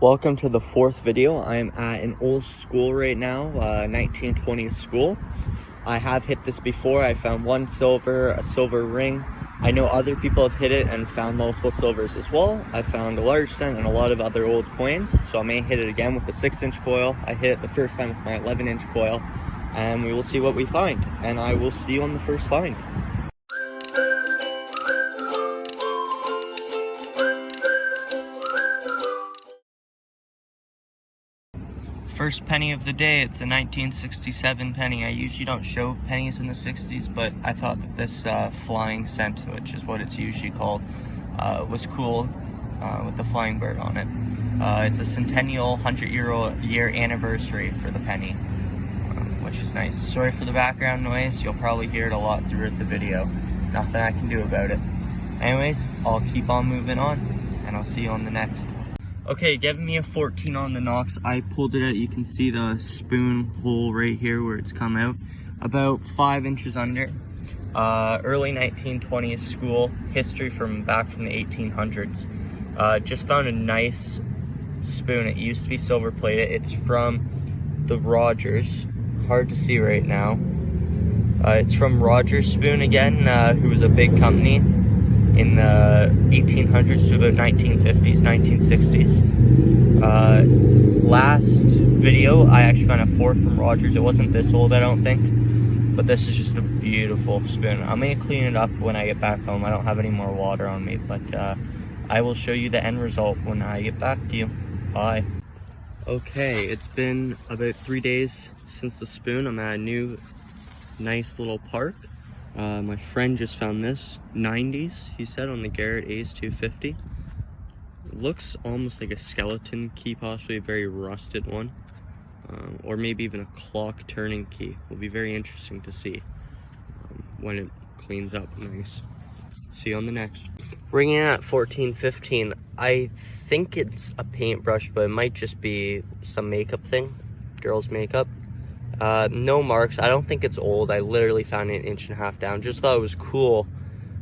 Welcome to the fourth video. I'm at an old school right now, 1920s school. I have hit this before. I found one silver, a silver ring. I know other people have hit it and found multiple silvers as well. I found a large cent and a lot of other old coins, so I may hit it again with the 6-inch coil. I hit it the first time with my 11-inch coil, and we will see what we find. And I will see you on the first find. First penny of the day. It's a 1967 penny. I usually don't show pennies in the 60s, but I thought that this flying cent, which is what it's usually called, was cool with the flying bird on it. It's a centennial 100-year anniversary for the penny, which is nice. Sorry for the background noise. You'll probably hear it a lot throughout the video. Nothing I can do about it. Anyways, I'll keep on moving on, and I'll see you on the next. Okay, giving me a 14 on the Knox. I pulled it out. You can see the spoon hole right here where it's come out. About 5 inches under. Early 1920s school. History from back from the 1800s. Just found a nice spoon. It used to be silver plated. It's from the Rogers. Hard to see right now. It's from Rogers Spoon again, who was a big company in the 1800s to about 1950s, 1960s. Last video, I actually found a 4 from Rogers. It wasn't this old, I don't think, but this is just a beautiful spoon. I'm gonna clean it up when I get back home. I don't have any more water on me, but I will show you the end result when I get back to you. Bye. Okay, it's been about 3 days since the spoon. I'm at a new, nice little park. My friend just found this, 90s, he said, on the Garrett Ace 250. It looks almost like a skeleton key, possibly a very rusted one. Or maybe even a clock turning key. Will be very interesting to see when it cleans up nice. See you on the next. Ringing in at 14.15. I think it's a paintbrush, but it might just be some makeup thing, girls' makeup. No marks. I don't think it's old. I literally found it 1.5 inches down. Just thought it was cool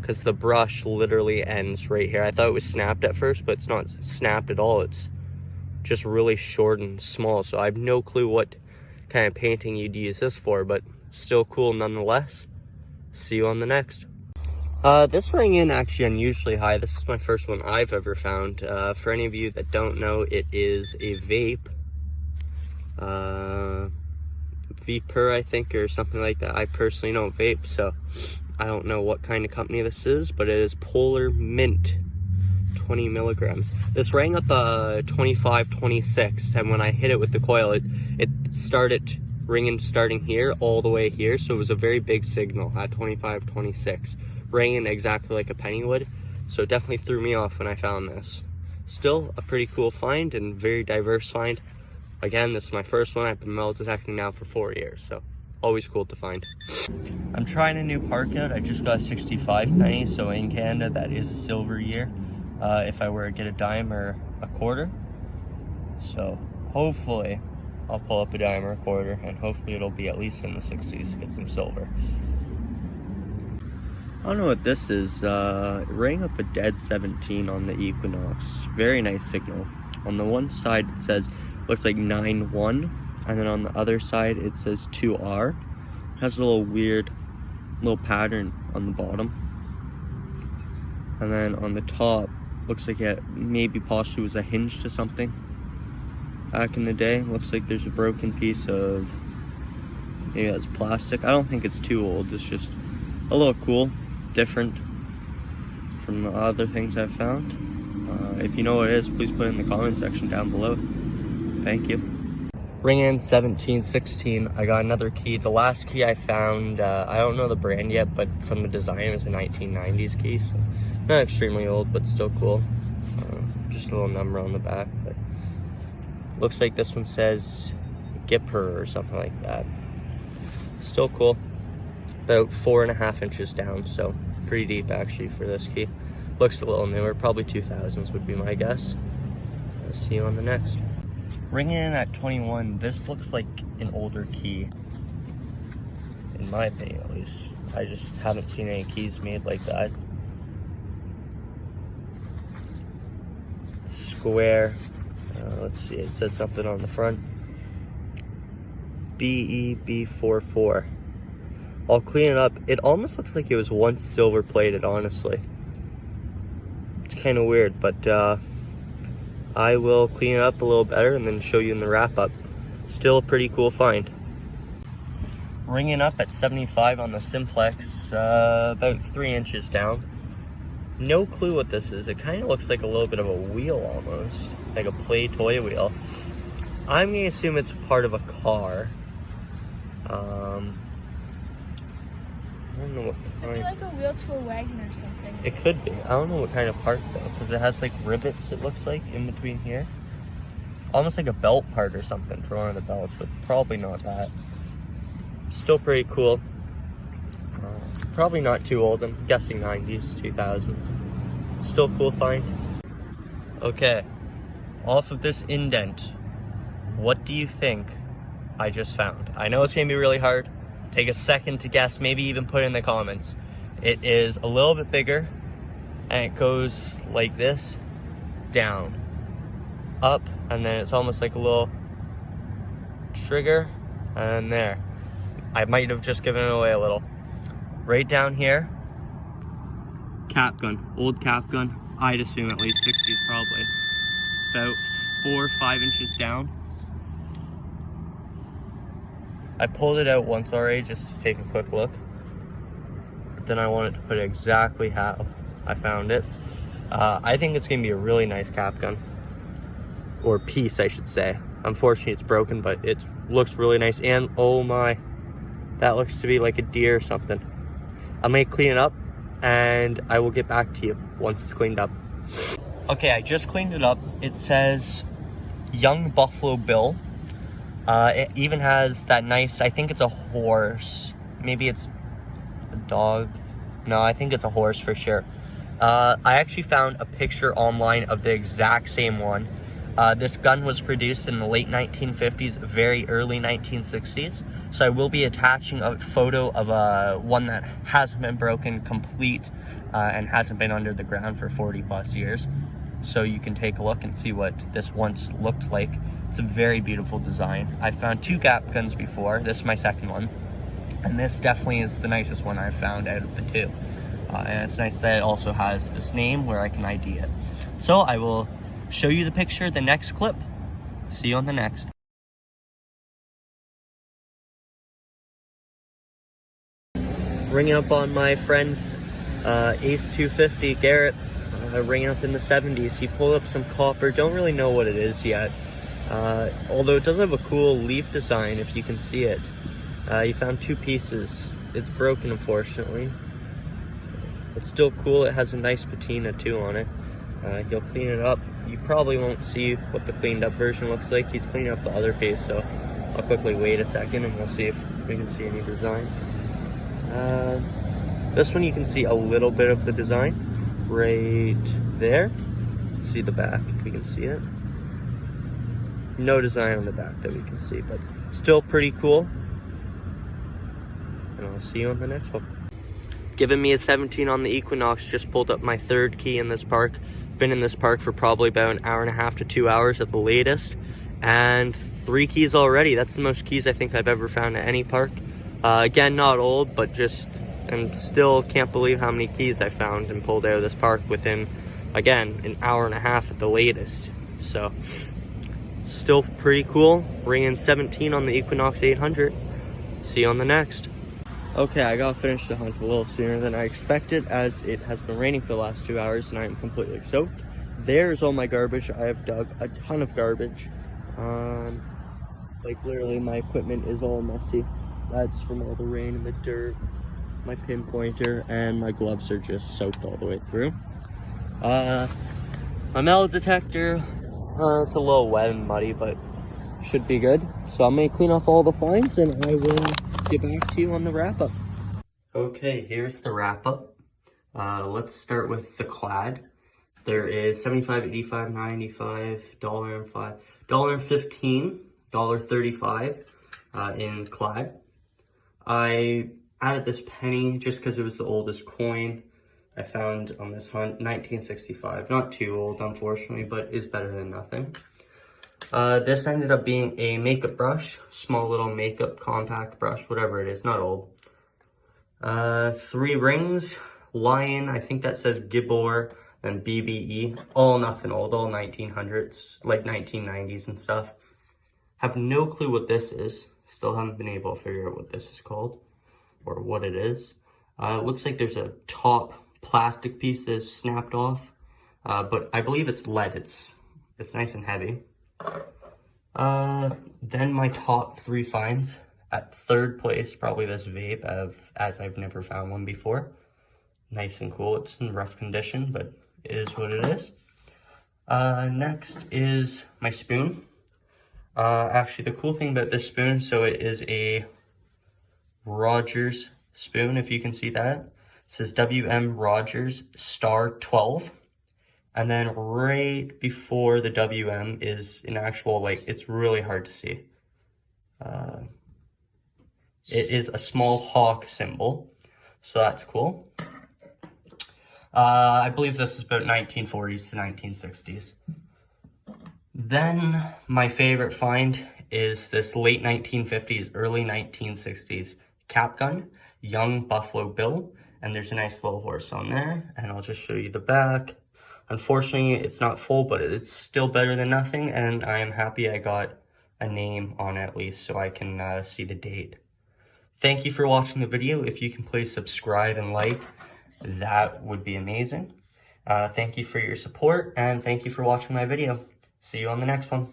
because the brush literally ends right here. I thought it was snapped at first, but it's not snapped at all. It's just really short and small. So I have no clue what kind of painting you'd use this for, but still cool nonetheless. See you on the next. This rang in actually unusually high. This is my first one I've ever found. For any of you that don't know, it is a vape. Vapor, I think, or something like that. I personally don't vape, so I don't know what kind of company this is, but it is Polar Mint, 20 milligrams. This rang up 25, 26, and when I hit it with the coil, it started ringing starting here all the way here, so it was a very big signal at 25, 26, ringing exactly like a penny would, so it definitely threw me off when I found this. Still a pretty cool find and very diverse find. Again, this is my first one. I've been metal detecting now for 4 years, so always cool to find. I'm trying a new park out. I just got a 65 penny, so in Canada that is a silver year if I were to get a dime or a quarter. So hopefully I'll pull up a dime or a quarter, and hopefully it'll be at least in the 60s to get some silver. I don't know what this is. It rang up a dead 17 on the Equinox. Very nice signal. On the one side it says, looks like 9-1, and then on the other side it says 2R. It has a little weird little pattern on the bottom, and then on the top looks like it maybe possibly was a hinge to something back in the day. Looks like there's a broken piece of, maybe that's plastic. I don't think it's too old. It's just a little cool, different from the other things I've found. If you know what it is, please put it in the comment section down below. Thank you. Ring in 1716. I got another key. The last key I found, I don't know the brand yet, but from the design it was a 1990s key, so not extremely old, but still cool. Just a little number on the back, but looks like this one says Gipper or something like that. Still cool. About 4.5 inches down, so pretty deep actually for this key. Looks a little newer, probably 2000s would be my guess. I'll see you on the next. Ringing in at 21, this looks like an older key, in my opinion at least. I just haven't seen any keys made like that. square, Let's see, it says something on the front. BEB44. I'll clean it up. It almost looks like it was once silver plated, honestly. It's kind of weird, but I will clean it up a little better and then show you in the wrap up. Still a pretty cool find. Ringing up at 75 on the Simplex, about 3 inches down. No clue what this is. It kind of looks like a little bit of a wheel almost, like a play toy wheel. I'm gonna assume it's part of a car. I don't know what kind. It'd be like a wheel to a wagon or something. It could be. I don't know what kind of part though, because it has like rivets, it looks like, in between here. Almost like a belt part or something for one of the belts, but probably not that. Still pretty cool. Probably not too old. I'm guessing 90s, 2000s. Still cool find. Okay, off of this indent, what do you think I just found? I know it's gonna be really hard. Take a second to guess, maybe even put it in the comments. It is a little bit bigger, and it goes like this, down, up, and then it's almost like a little trigger, and there. I might have just given it away a little. Right down here, cap gun, old cap gun. I'd assume at least 60s probably. About 4 or 5 inches down. I pulled it out once already just to take a quick look. But then I wanted to put it exactly how I found it. I think it's gonna be a really nice cap gun. Or piece, I should say. Unfortunately, it's broken, but it looks really nice. And oh my, that looks to be like a deer or something. I'm gonna clean it up and I will get back to you once it's cleaned up. Okay, I just cleaned it up. It says Young Buffalo Bill. It even has that nice, I think it's a horse. Maybe it's a dog. No, I think it's a horse for sure. I actually found a picture online of the exact same one. This gun was produced in the late 1950s, very early 1960s. So I will be attaching a photo of one that hasn't been broken, complete, and hasn't been under the ground for 40 plus years. So you can take a look and see what this once looked like. It's a very beautiful design. I found 2 gap guns before. This is my second one. And this definitely is the nicest one I've found out of the 2. And it's nice that it also has this name where I can ID it. So I will show you the picture, the next clip. See you on the next. Ringing up on my friend's Ace 250, Garrett, ringing up in the 70s. He pulled up some copper, don't really know what it is yet. Although it does have a cool leaf design, if you can see it. He found 2 pieces. It's broken, unfortunately. It's still cool. It has a nice patina too on it. He'll clean it up. You probably won't see what the cleaned up version looks like. He's cleaning up the other piece, so I'll quickly wait a second and we'll see if we can see any design. This one you can see a little bit of the design right there. See the back if we can see it. No design on the back that we can see, but still pretty cool. And I'll see you on the next one. Giving me a 17 on the Equinox. Just pulled up my 3rd key in this park. Been in this park for probably about an hour and a half to 2 hours at the latest. And 3 keys already. That's the most keys I think I've ever found at any park. Again, not old, but just, and still can't believe how many keys I found and pulled out of this park within, again, an hour and a half at the latest. So, still pretty cool. Ringing 17 on the Equinox 800. See you on the next. Okay, I got finished the hunt a little sooner than I expected, as it has been raining for the last 2 hours and I am completely soaked. There's all my garbage. I have dug a ton of garbage. Like literally my equipment is all messy. That's from all the rain and the dirt. My pinpointer and my gloves are just soaked all the way through. My metal detector, it's a little wet and muddy, but should be good. So I'm gonna clean off all the finds and I will get back to you on the wrap up. Okay, here's the wrap up. Let's start with the clad. There is 75, 85, 95, $1.05, $1.15, $1.35 in clad. I added this penny just because it was the oldest coin I found on this hunt, 1965. Not too old, unfortunately, but is better than nothing. This ended up being a makeup brush, small little makeup compact brush, whatever it is, not old. 3 rings, lion, I think that says Gibor, and BBE, all nothing old, all 1900s, like 1990s and stuff. Have no clue what this is, still haven't been able to figure out what this is called, or what it is. It looks like there's a top plastic piece that's snapped off, but I believe it's lead, it's nice and heavy. Then my top 3 finds. At 3rd place, probably this vape, as I've never found one before. Nice and cool. It's in rough condition, but it is what it is. Next is my spoon. Actually, the cool thing about this spoon, so it is a Rogers spoon, if you can see that. It says WM Rogers Star 12. And then right before the WM is an actual, like, it's really hard to see. It is a small hawk symbol, so that's cool. I believe this is about 1940s to 1960s. Then my favorite find is this late 1950s, early 1960s cap gun, Young Buffalo Bill, and there's a nice little horse on there, and I'll just show you the back. Unfortunately, it's not full, but it's still better than nothing, and I am happy I got a name on it at least so I can see the date. Thank you for watching the video. If you can please subscribe and like, that would be amazing. Thank you for your support, and thank you for watching my video. See you on the next one.